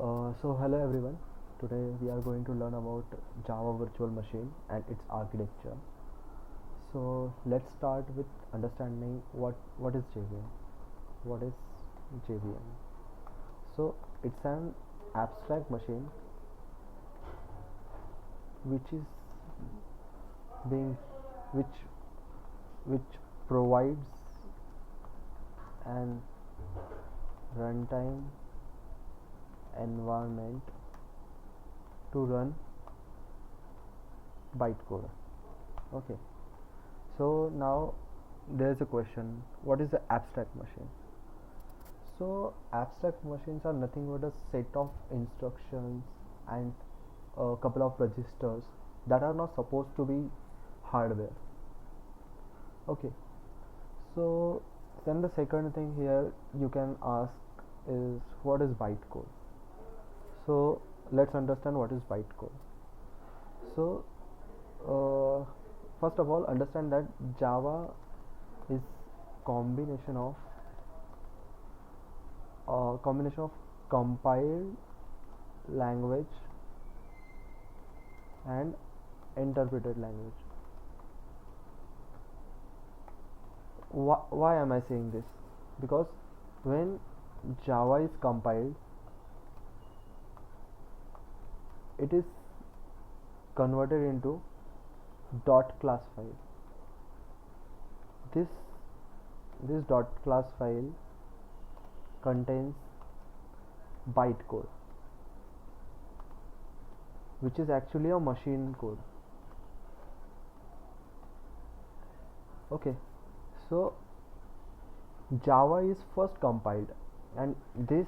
So hello everyone. Today we are going to learn about Java Virtual Machine and its architecture. So let's start with understanding what is JVM. What is JVM? So it's an abstract machine which is being which which provides an runtime environment to run bytecode. Okay, so now there's a question: what is the abstract machine? So abstract machines are nothing but a set of instructions and a couple of registers that are not supposed to be hardware. Okay, so then the second thing here you can ask is, what is bytecode? So let's understand what is bytecode. So uh, first of all, understand that Java is combination of compiled language and interpreted language. Why am I saying this? Because when Java is compiled, it is converted into dot class file. This dot class file contains bytecode, which is actually a machine code. Okay, so Java is first compiled, and this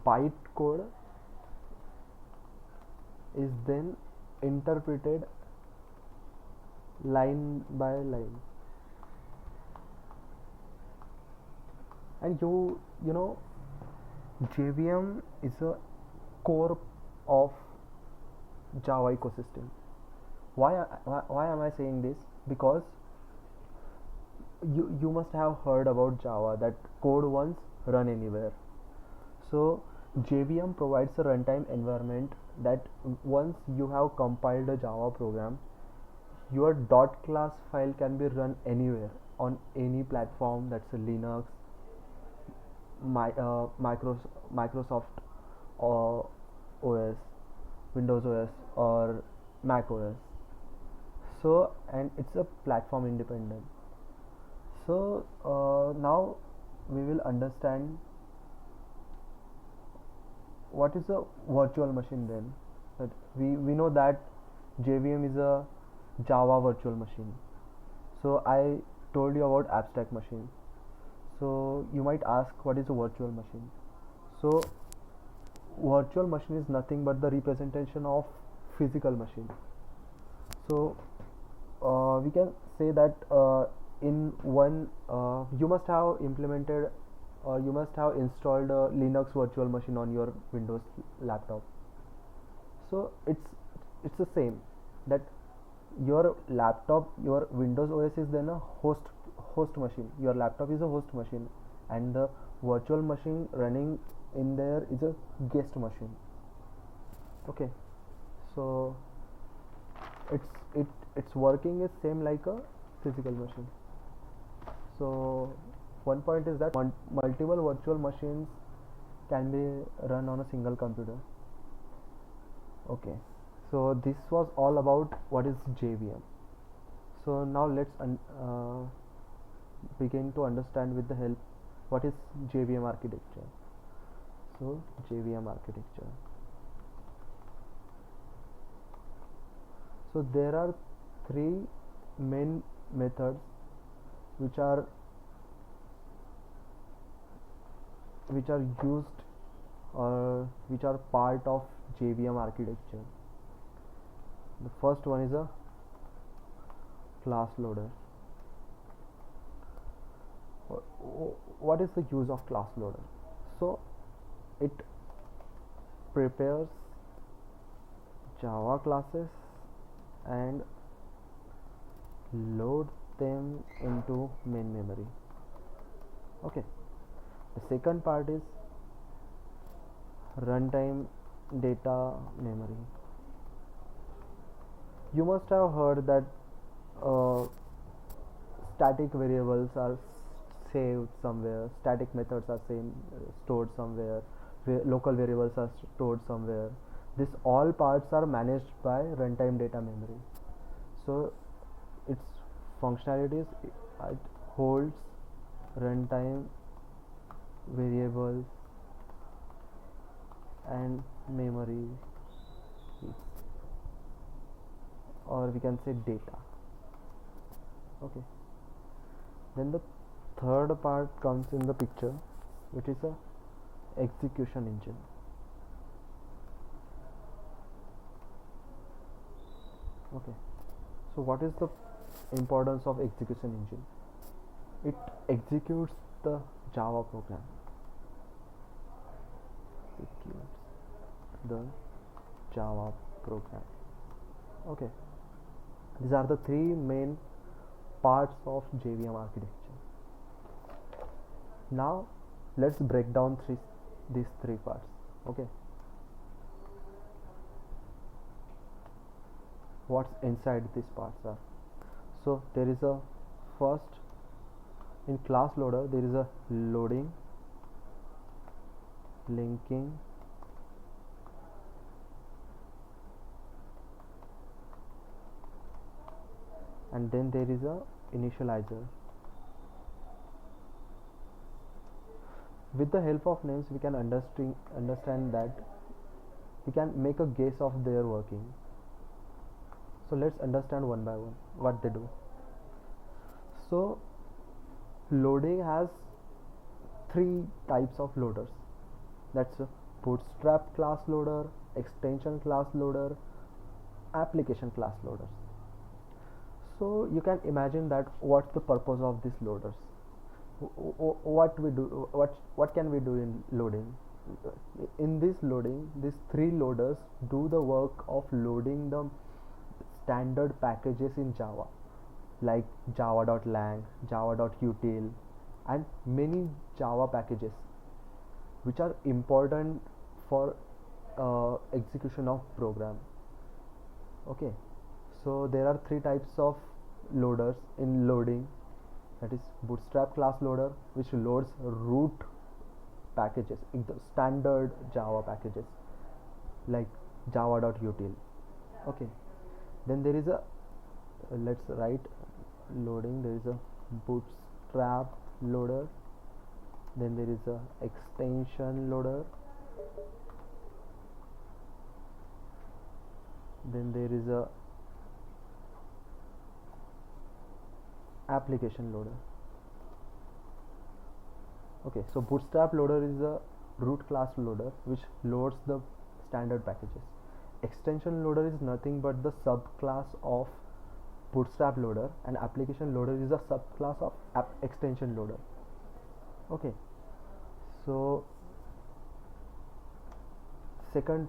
bytecode is then interpreted line by line. And you know JVM is a core of Java ecosystem. Why am I saying this? Because you must have heard about Java, that code once run anywhere. So JVM provides a runtime environment that once you have compiled a Java program, your dot class file can be run anywhere on any platform, that's a Linux, Microsoft OS, Windows OS, or Mac OS. So, and it's a platform independent. So now we will understand what is a virtual machine then. That we know that JVM is a Java virtual machine. So I told you about abstract machine. So you might ask, what is a virtual machine? So virtual machine is nothing but the representation of physical machine. So we can say that in one you must have implemented or you must have installed a Linux virtual machine on your Windows laptop. So it's the same, that your laptop, your Windows OS is then a host machine. Your laptop is a host machine, and the virtual machine running in there is a guest machine. Okay, so its working is same like a physical machine. So one point is that multiple virtual machines can be run on a single computer. Okay, so this was all about what is JVM. So now let's begin to understand with the help what is JVM architecture. So JVM architecture. So there are three main methods which are used or which are part of JVM architecture. The first one is a class loader. What is the use of class loader? So it prepares Java classes and load them into main memory. Okay, the second part is runtime data memory. You must have heard that uh, static variables are saved somewhere, static methods are stored somewhere, local variables are stored somewhere. This all parts are managed by runtime data memory. So its functionalities, it holds runtime variables and memory, or we can say data. Okay, then the third part comes in the picture, which is a execution engine. Okay, so what is the importance of execution engine? It executes the Java program. Executes the Java program. Okay, these are the three main parts of JVM architecture. Now let's break down these three parts. Okay, what's inside these parts are? So there is a first, in class loader there is a loading, linking, and then there is a initializer. With the help of names we can understand that we can make a guess of their working. So let's understand one by one what they do. So loading has three types of loaders. That's a bootstrap class loader, extension class loader, application class loaders. So you can imagine that what's the purpose of these loaders. What can we do in loading? In this loading, these three loaders do the work of loading the standard packages in Java, like java.lang, java.util, and many Java packages which are important for execution of program. Okay, so there are three types of loaders in loading. That is bootstrap class loader, which loads root packages, the standard Java packages like java.util. Okay, then there is a let's write loading. There is a bootstrap loader, then there is a extension loader, then there is a application loader. Okay, so bootstrap loader is a root class loader which loads the standard packages. Extension loader is nothing but the subclass of bootstrap loader, and application loader is a subclass of extension loader. Okay, so second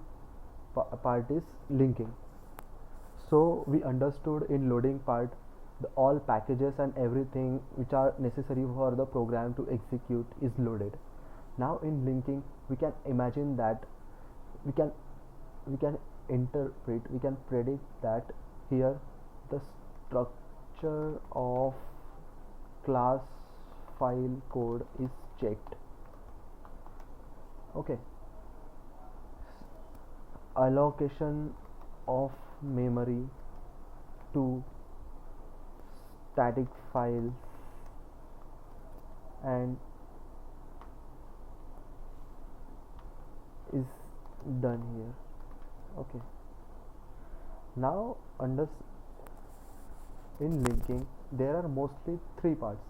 part is linking. So we understood in loading part all packages and everything which are necessary for the program to execute is loaded. Now in linking we can imagine that we can interpret, we can predict that here the structure of class file code is checked. Okay, allocation of memory to static files and is done here. Okay, now in linking there are mostly three parts,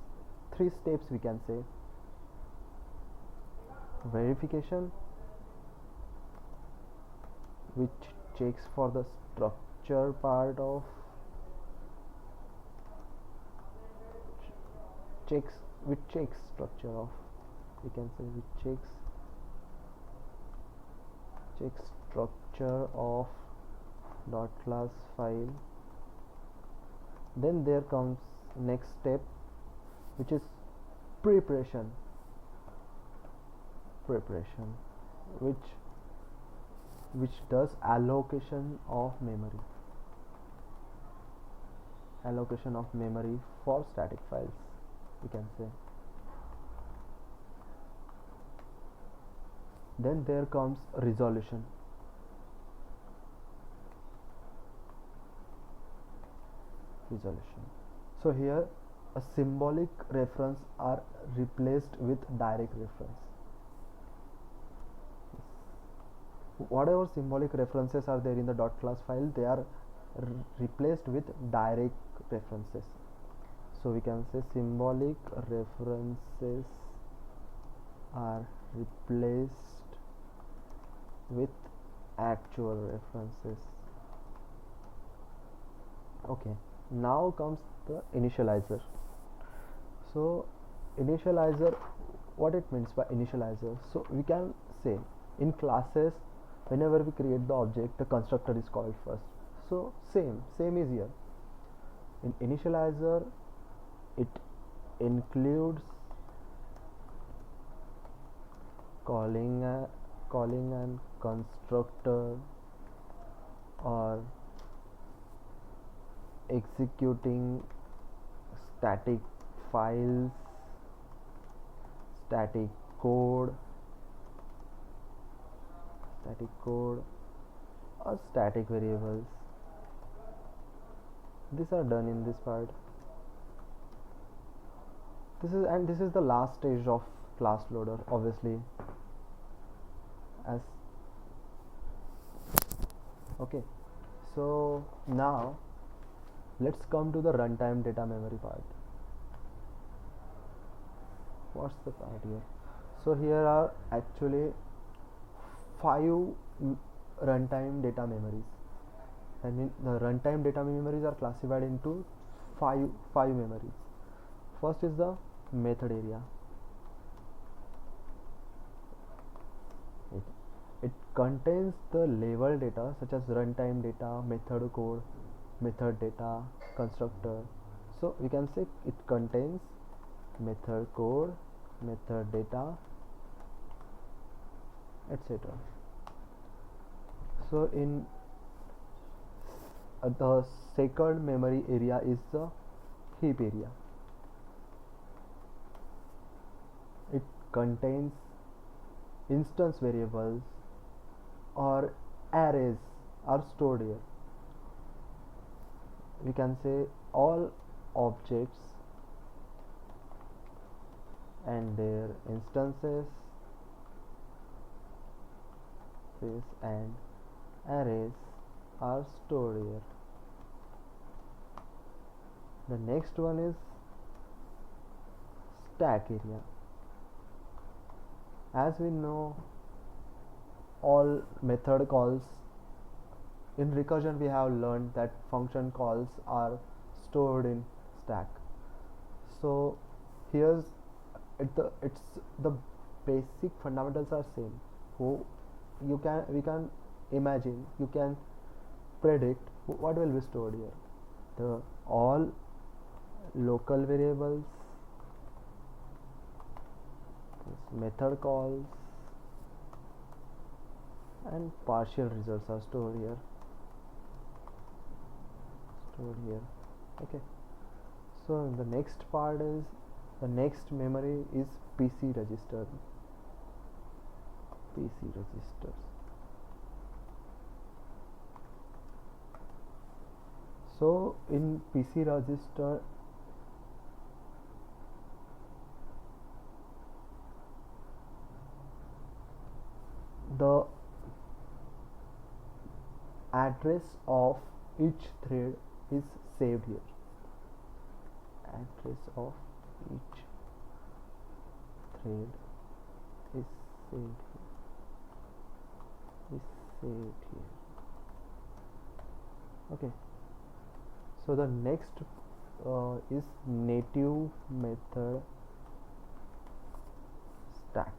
three steps we can say: verification, which checks for the structure part of checks structure of, we can say, which checks structure of dot class file. Then there comes next step, which is preparation, which which does allocation of memory for static files, we can say. Then there comes resolution. So here a symbolic reference are replaced with direct reference. Whatever symbolic references are there in the dot class file, they are replaced with direct references. So we can say symbolic references are replaced with actual references. Okay, now comes the initializer. So initializer, what it means by initializer? So we can say in classes, whenever we create the object, the constructor is called first. So same is here. In initializer, it includes calling an constructor or executing static files, static code or static variables. These are done in this part. This is the last stage of class loader, obviously. As okay, so now let's come to the runtime data memory part. What's the part here? So here are actually 5 runtime data memories, and the runtime data memories are classified into five memories. First is the method area. It contains the label data such as runtime data, method code, method data, constructor. So we can say it contains method code, method data, etc. So in the second memory area is the heap area. It contains instance variables or arrays are stored here. We can say all objects and their instances and arrays are stored here. The next one is stack area. As we know, all method calls in recursion, we have learned that function calls are stored in stack. So here's it's the basic fundamentals are same. We can imagine, you can predict what will be stored here. The all local variables, method calls and partial results are stored here. Okay, so the next part is the next memory is PC registers. So in PC register, the address of each thread is saved here. Address of each thread is saved here. Okay, so the next is native method stack.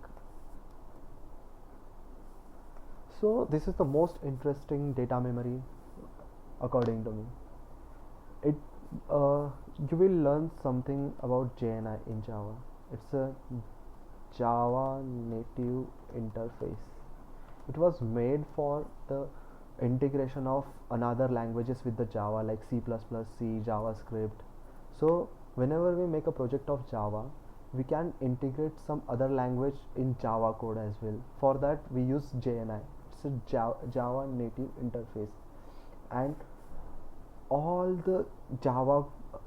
So this is the most interesting data memory according to me. It you will learn something about JNI in Java. It's a Java native interface. it was made for the integration of another languages with the Java, like C++, C, JavaScript. So whenever we make a project of Java, we can integrate some other language in Java code as well. For that we use JNI. It's a Java native interface, and all the Java,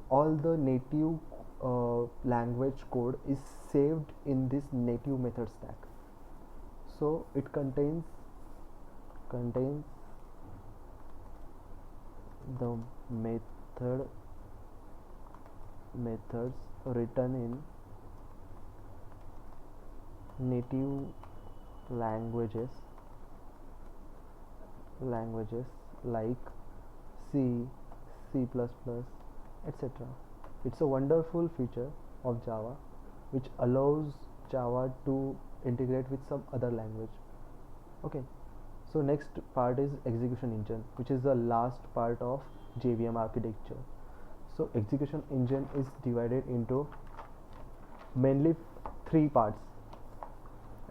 all the native language code is saved in this native method stack. So it contains the methods written in native languages like C, C++, etc. It's a wonderful feature of Java which allows Java to integrate with some other language. Okay, so next part is execution engine, which is the last part of JVM architecture. So execution engine is divided into mainly three parts.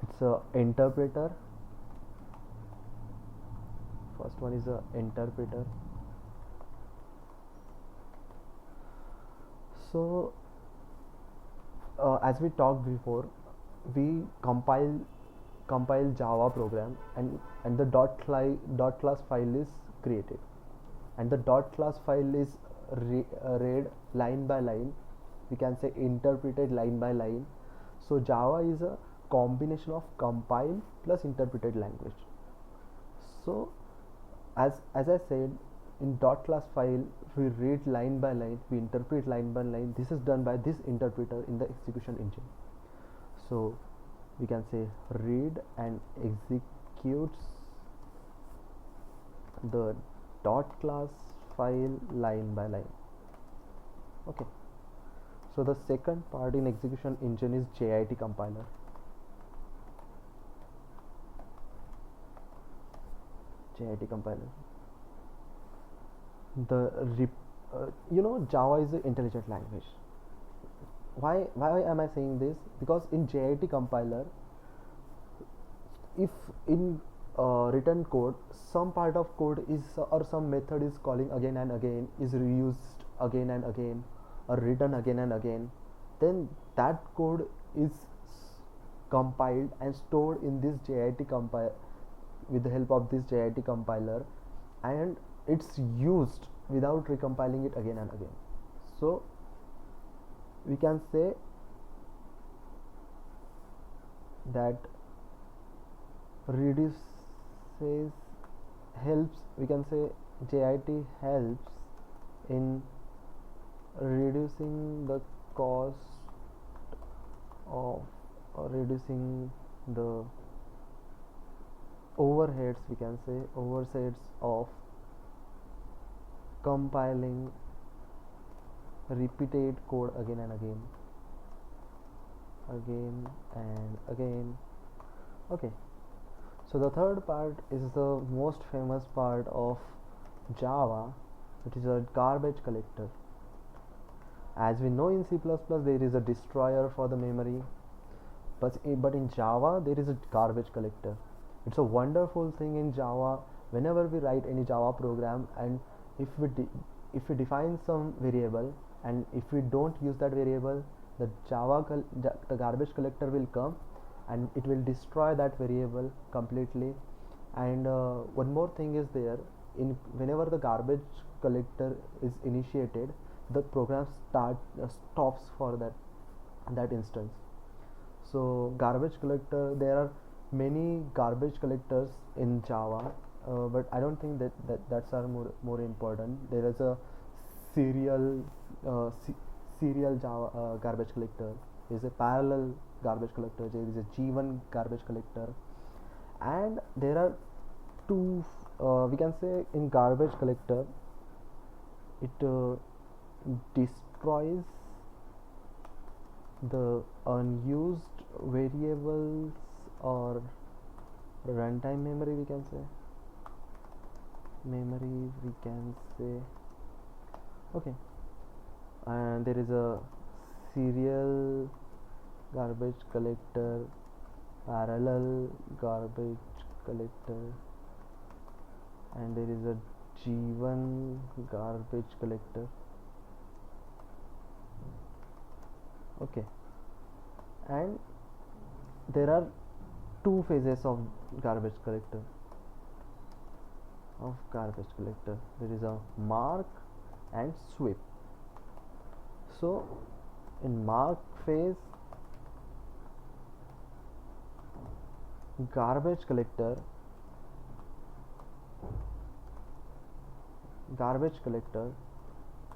It's a interpreter. First one is a interpreter. So as we talked before, we compile Java program, and the dot class file is created, and the dot class file is read line by line. We can say interpreted line by line. So Java is a combination of compile plus interpreted language. So as I said, in dot class file we read line by line, we interpret line by line. This is done by this interpreter in the execution engine. So we can say read and executes the dot class file line by line. Okay, so the second part in execution engine is JIT compiler. JIT compiler. Java is an intelligent language. Why am I saying this? Because in JIT compiler, if in written code some part of code is or some method is calling again and again, is reused again and again, or written again and again, then that code is compiled and stored in this JIT compiler with the help of this JIT compiler, and it's used without recompiling it again and again. So we can say that we can say JIT helps in reducing the cost of, or reducing the overheads, we can say overheads of compiling repeated code again and again. Okay, so the third part is the most famous part of Java, which is a garbage collector. As we know, in C++ there is a destroyer for the memory, but in Java there is a garbage collector. It's a wonderful thing in Java. Whenever we write any Java program, and if we define some variable, and if we don't use that variable, the garbage collector will come and it will destroy that variable completely. And one more thing is there, whenever the garbage collector is initiated, the program stops for that instance. So garbage collector, there are many garbage collectors in Java, but I don't think that's are more important. There is a serial Java garbage collector. There is a parallel garbage collector. There is a G1 garbage collector, and there are two. We can say in garbage collector, it destroys the unused variables or runtime memory, we can say. Okay, and there is a serial garbage collector, parallel garbage collector, and there is a G1 garbage collector. Okay, and there are two phases of garbage collector. There is a mark and sweep. So in mark phase, garbage collector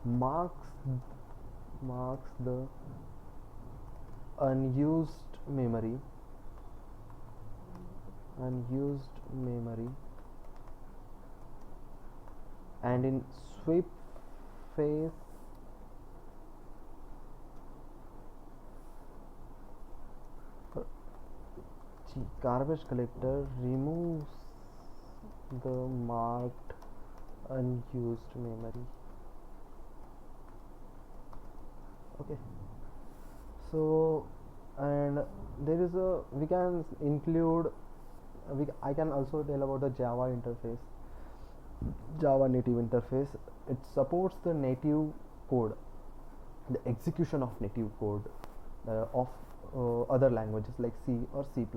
marks the unused memory, and in sweep phase, garbage collector removes the marked unused memory. Okay, so, and there is a, we can include, I can also tell about the Java interface, Java native interface. It supports the native code, the execution of native code of other languages like C or C++.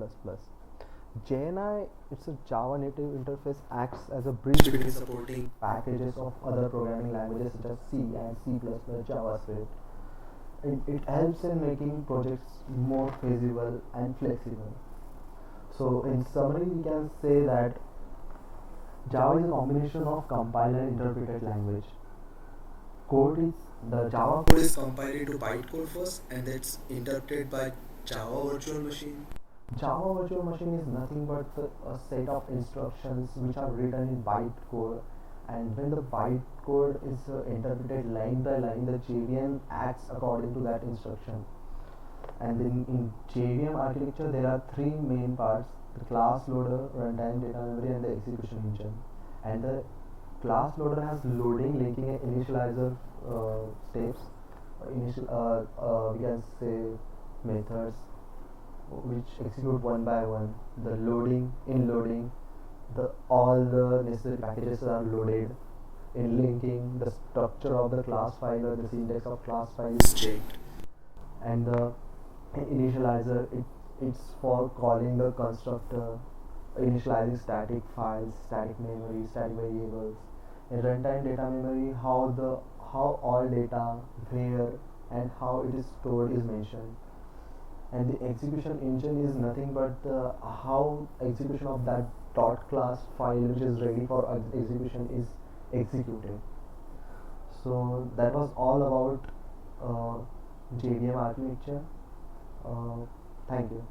JNI, it's a Java native interface, acts as a bridge between supporting packages of other programming languages such as C and C++, JavaScript. It helps in making projects more feasible and flexible. So in summary, we can say that Java is a combination of compiled and interpreted language. The Java code is compiled to bytecode first, and that's interpreted by Java virtual machine. Java virtual machine is nothing but a set of instructions which are written in bytecode, and when the bytecode is interpreted line by line, the JVM acts according to that instruction. And in JVM architecture, there are three main parts: the class loader, runtime data memory, and the execution engine. And the class loader has loading, linking, and initializer steps. We can say methods which execute one by one. The loading, in loading, all the necessary packages are loaded. In linking, the structure of the class file or the syntax of class file is checked. And the initializer, it's for calling the constructor, initializing static files, static memory, static variables. In runtime data memory, how all data, where, and how it is stored is mentioned. And the execution engine is nothing but how execution of that dot class file which is ready for execution is executed. So that was all about JVM architecture. Thank you.